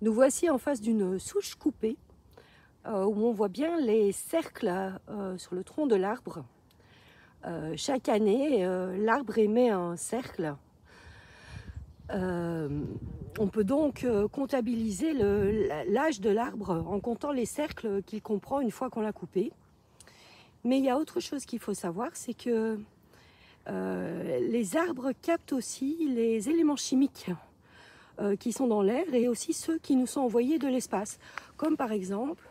Nous voici en face d'une souche coupée où on voit bien les cercles sur le tronc de l'arbre. Chaque année, l'arbre émet un cercle. On peut donc comptabiliser l'âge de l'arbre en comptant les cercles qu'il comprend une fois qu'on l'a coupé. Mais il y a autre chose qu'il faut savoir, c'est que les arbres captent aussi les éléments chimiques qui sont dans l'air et aussi ceux qui nous sont envoyés de l'espace, comme par exemple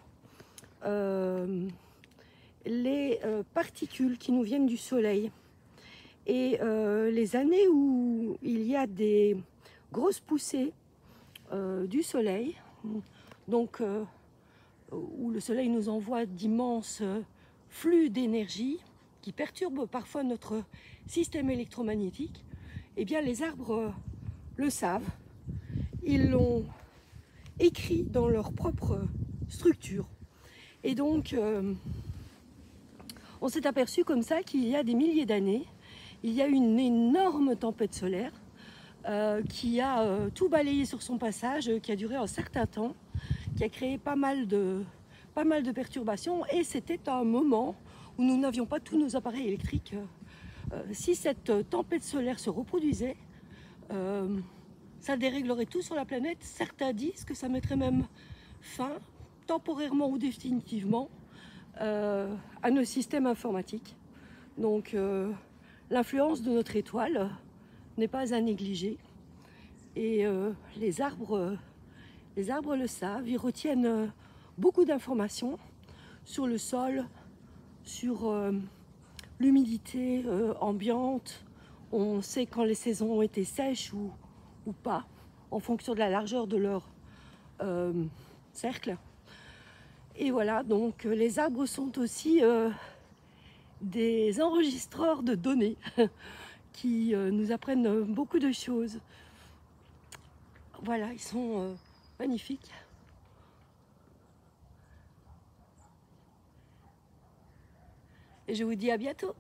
les particules qui nous viennent du soleil. Et les années où il y a des grosses poussées du soleil, donc où le soleil nous envoie d'immenses flux d'énergie qui perturbent parfois notre système électromagnétique, eh bien les arbres le savent. Ils l'ont écrit dans leur propre structure. Et donc, on s'est aperçu comme ça qu'il y a des milliers d'années, il y a eu une énorme tempête solaire qui a tout balayé sur son passage, qui a duré un certain temps, qui a créé pas mal de perturbations. Et c'était un moment où nous n'avions pas tous nos appareils électriques. Si cette tempête solaire se reproduisait, ça déréglerait tout sur la planète. Certains disent que ça mettrait même fin, temporairement ou définitivement, à nos systèmes informatiques. Donc l'influence de notre étoile n'est pas à négliger. Et les arbres le savent, ils retiennent beaucoup d'informations sur le sol, sur l'humidité ambiante. On sait quand les saisons ont été sèches ou pas, en fonction de la largeur de leur cercle. Et voilà, donc les arbres sont aussi des enregistreurs de données qui nous apprennent beaucoup de choses. Voilà, ils sont magnifiques. Et je vous dis à bientôt.